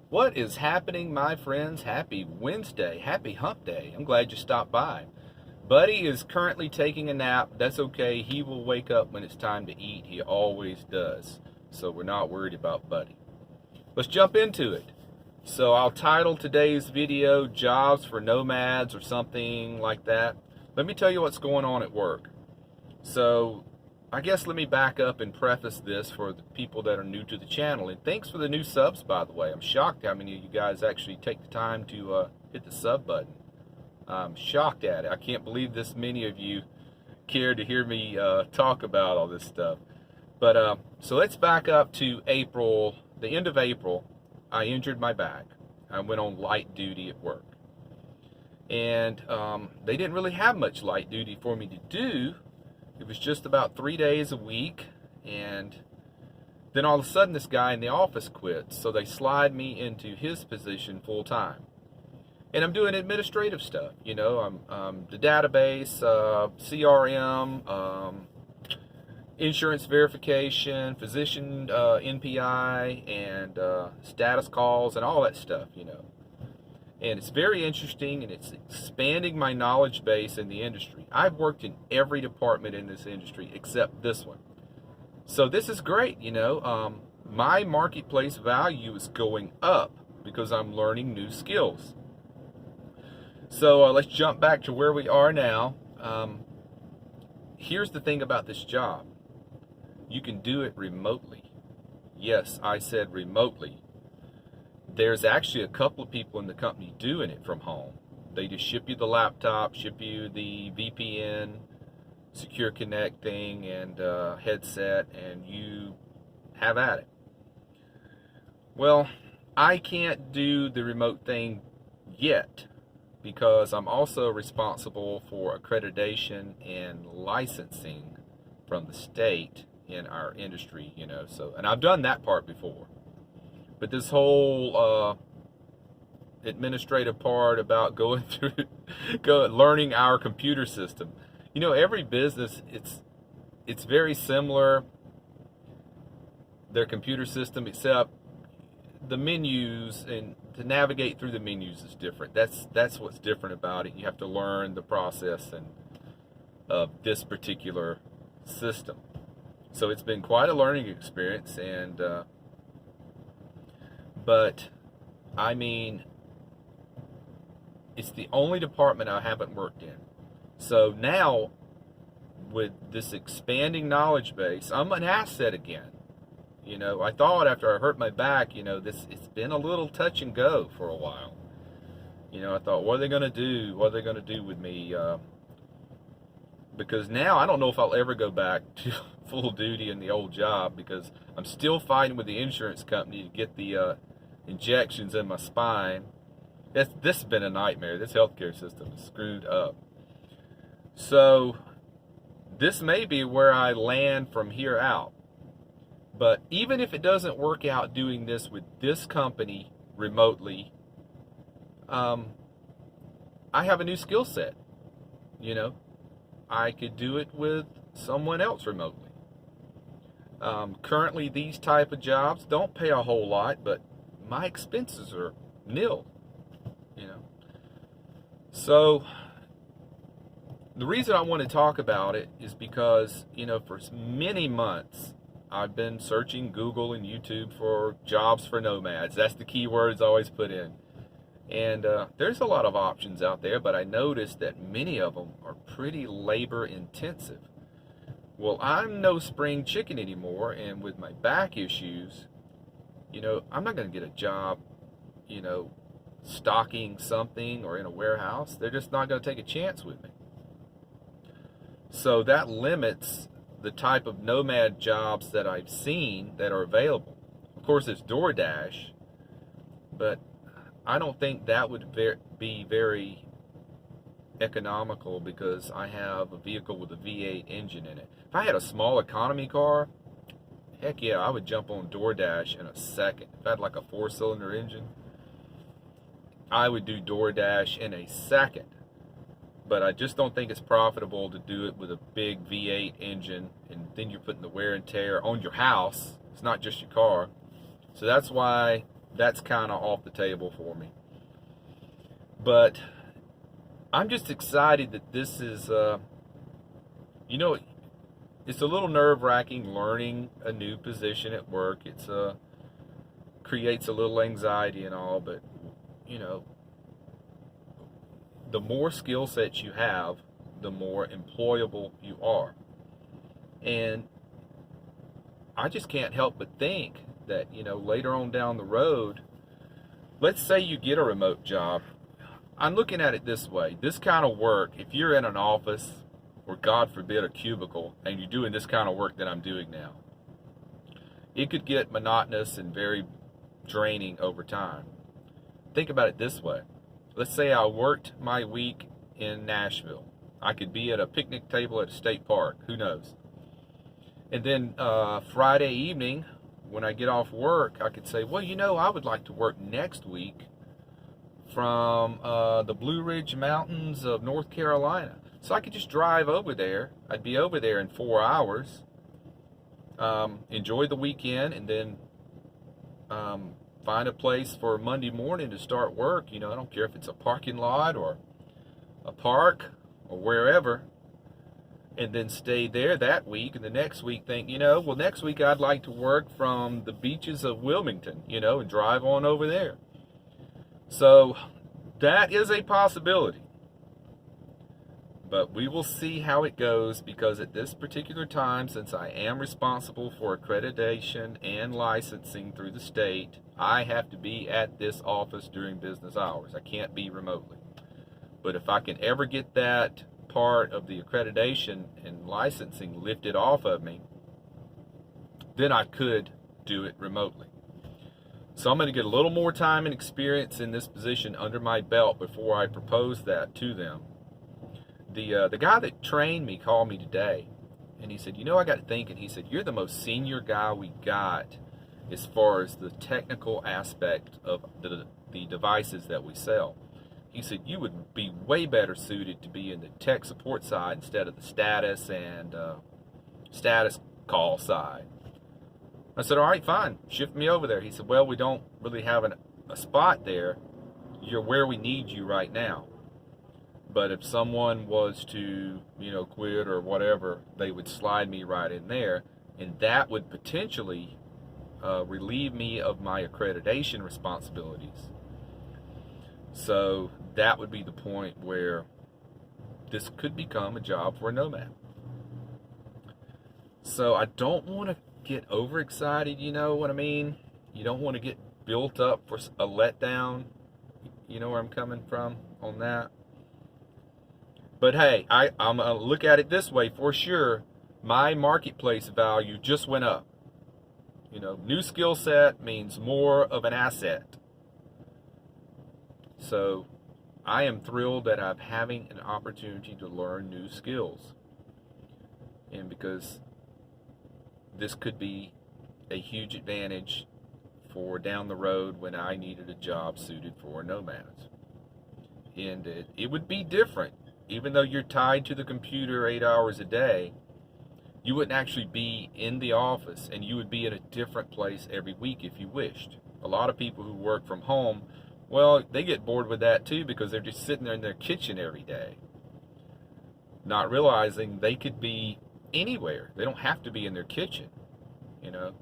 What is happening, my friends? Happy Wednesday. Happy hump day. I'm glad you stopped by. Buddy is currently taking a nap. That's okay. He will wake up when it's time to eat. He always does. So we're not worried about Buddy. Let's jump into it. So I'll title today's video Jobs for Nomads or something like that. Let me tell you what's going on at work. So I guess let me back up and preface this for the people that are new to the channel. And thanks for the new subs, by the way. I'm shocked how many of you guys actually take the time to hit the sub button. I'm shocked at it. I can't believe this many of you care to hear me talk about all this stuff. But so let's back up to April, the end of April. I injured my back. I went on light duty at work. And they didn't really have much light duty for me to do. It was just about 3 days a week, and then all of a sudden this guy in the office quits, so they slide me into his position full time. And I'm doing administrative stuff, you know, I'm the database, CRM, insurance verification, physician NPI, and status calls and all that stuff, you know. And it's very interesting, and it's expanding my knowledge base in the industry. I've worked in every department in this industry except this one. So this is great, you know. My marketplace value is going up because I'm learning new skills. So let's jump back to where we are now. Here's the thing about this job. You can do it remotely. Yes, I said remotely. There's actually a couple of people in the company doing it from home. They just ship you the laptop, ship you the VPN, secure connect thing, and headset, and you have at it. Well, I can't do the remote thing yet because I'm also responsible for accreditation and licensing from the state in our industry, you know. So, and I've done that part before. But this whole administrative part about going through, learning our computer system, you know, every business it's very similar. Their computer system, except the menus and to navigate through the menus is different. That's what's different about it. You have to learn the process and of this particular system. So it's been quite a learning experience, and but I mean, it's the only department I haven't worked in. So now, with this expanding knowledge base, I'm an asset again. You know, I thought after I hurt my back, you know, it's been a little touch and go for a while. You know, I thought, what are they going to do? What are they going to do with me? Because now I don't know if I'll ever go back to full duty in the old job, because I'm still fighting with the insurance company to get the injections in my spine. This has been a nightmare. This healthcare system is screwed up. So this may be where I land from here out. But even if it doesn't work out doing this with this company remotely, I have a new skill set. You know, I could do it with someone else remotely. Currently, these type of jobs don't pay a whole lot, but my expenses are nil, you know. So the reason I want to talk about it is because, you know, for many months I've been searching Google and YouTube for jobs for nomads. That's the keywords I always put in. And there's a lot of options out there, but I noticed that many of them are pretty labor intensive. Well, I'm no spring chicken anymore, and with my back issues, you know, I'm not going to get a job, you know, stocking something or in a warehouse. They're just not going to take a chance with me. So that limits the type of nomad jobs that I've seen that are available. Of course, it's DoorDash, but I don't think that would be very economical because I have a vehicle with a V8 engine in it. If I had a small economy car, heck yeah, I would jump on DoorDash in a second. If I had like a 4-cylinder engine, I would do DoorDash in a second. But I just don't think it's profitable to do it with a big V8 engine, and then you're putting the wear and tear on your house. It's not just your car. So that's why that's kind of off the table for me. But I'm just excited that this is, you know, it's a little nerve-wracking learning a new position at work. It's creates a little anxiety and all, but you know, the more skill sets you have, the more employable you are. And I just can't help but think that, you know, later on down the road, let's say you get a remote job. I'm looking at it this way. This kind of work, if you're in an office or God forbid a cubicle and you're doing this kind of work that I'm doing now, it could get monotonous and very draining over time. Think about it this way. Let's say I worked my week in Nashville. I could be at a picnic table at a state park. Who knows? And then Friday evening, when I get off work, I could say, well, you know, I would like to work next week from the Blue Ridge Mountains of North Carolina. So I could just drive over there. I'd be over there in 4 hours, enjoy the weekend, and then find a place for Monday morning to start work. You know, I don't care if it's a parking lot or a park or wherever, and then stay there that week, and the next week think, you know, well, next week I'd like to work from the beaches of Wilmington, you know, and drive on over there. So that is a possibility. But we will see how it goes, because at this particular time, since I am responsible for accreditation and licensing through the state, I have to be at this office during business hours. I can't be remotely. But if I can ever get that part of the accreditation and licensing lifted off of me, then I could do it remotely. So I'm going to get a little more time and experience in this position under my belt before I propose that to them. The guy that trained me called me today, and he said, you know, I got thinking. He said, you're the most senior guy we got as far as the technical aspect of the devices that we sell. He said, you would be way better suited to be in the tech support side instead of the status and status call side. I said, all right, fine, shift me over there. He said, well, we don't really have a spot there. You're where we need you right now. But if someone was to, you know, quit or whatever, they would slide me right in there, and that would potentially relieve me of my accreditation responsibilities. So that would be the point where this could become a job for a nomad. So I don't want to get overexcited, you know what I mean? You don't want to get built up for a letdown. You know where I'm coming from on that? But hey, I'm going to look at it this way for sure. My marketplace value just went up. You know, new skill set means more of an asset. So I am thrilled that I'm having an opportunity to learn new skills. And because this could be a huge advantage for down the road when I needed a job suited for nomads. And it would be different. Even though you're tied to the computer 8 hours a day, you wouldn't actually be in the office, and you would be in a different place every week if you wished. A lot of people who work from home, well, they get bored with that too, because they're just sitting there in their kitchen every day, not realizing they could be anywhere. They don't have to be in their kitchen, you know.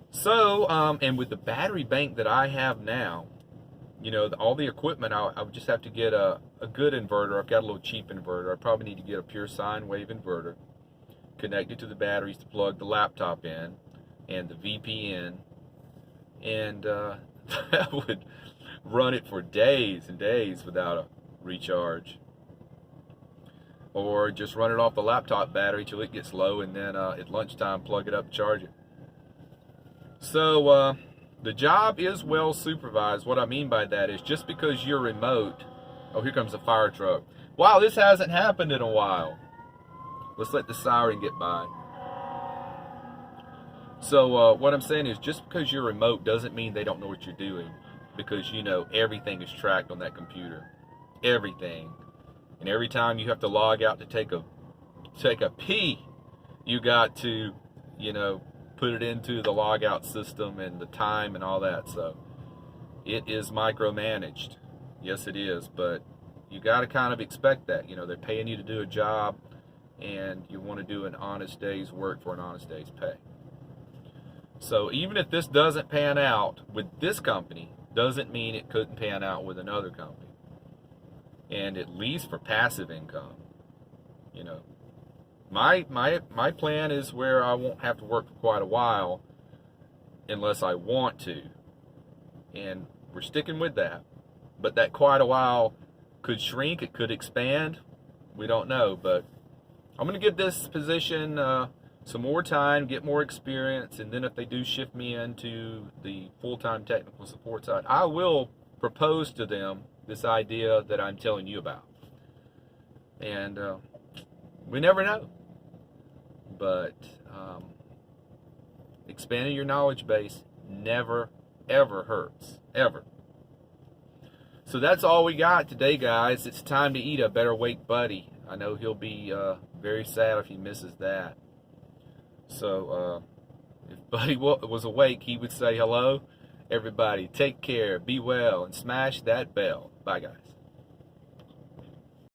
So, and with the battery bank that I have now, you know, all the equipment, I would just have to get a good inverter. I've got a little cheap inverter. I probably need to get a pure sine wave inverter, connect it to the batteries to plug the laptop in, and the VPN, and that would run it for days and days without a recharge. Or just run it off the laptop battery till it gets low, and then at lunchtime plug it up and charge it. So the job is well supervised. What I mean by that is just because you're remote. Oh, here comes a fire truck. Wow, this hasn't happened in a while. Let's let the siren get by. So what I'm saying is, just because you're remote doesn't mean they don't know what you're doing, because you know everything is tracked on that computer. Everything. And every time you have to log out to take a pee, you got to, you know, put it into the logout system and the time and all that. So it is micromanaged. Yes, it is, but you got to kind of expect that. You know, they're paying you to do a job, and you want to do an honest day's work for an honest day's pay. So even if this doesn't pan out with this company, doesn't mean it couldn't pan out with another company. And at least for passive income, you know, my plan is where I won't have to work for quite a while unless I want to. And we're sticking with that. But that quite a while could shrink, it could expand. We don't know, but I'm going to give this position some more time, get more experience, and then if they do shift me into the full-time technical support side, I will propose to them this idea that I'm telling you about. And we never know. But expanding your knowledge base never, ever hurts. Ever. So that's all we got today, guys. It's time to eat a Better Wake Buddy. I know he'll be very sad if he misses that. So if Buddy was awake, he would say hello. Everybody, take care, be well, and smash that bell. Bye, guys.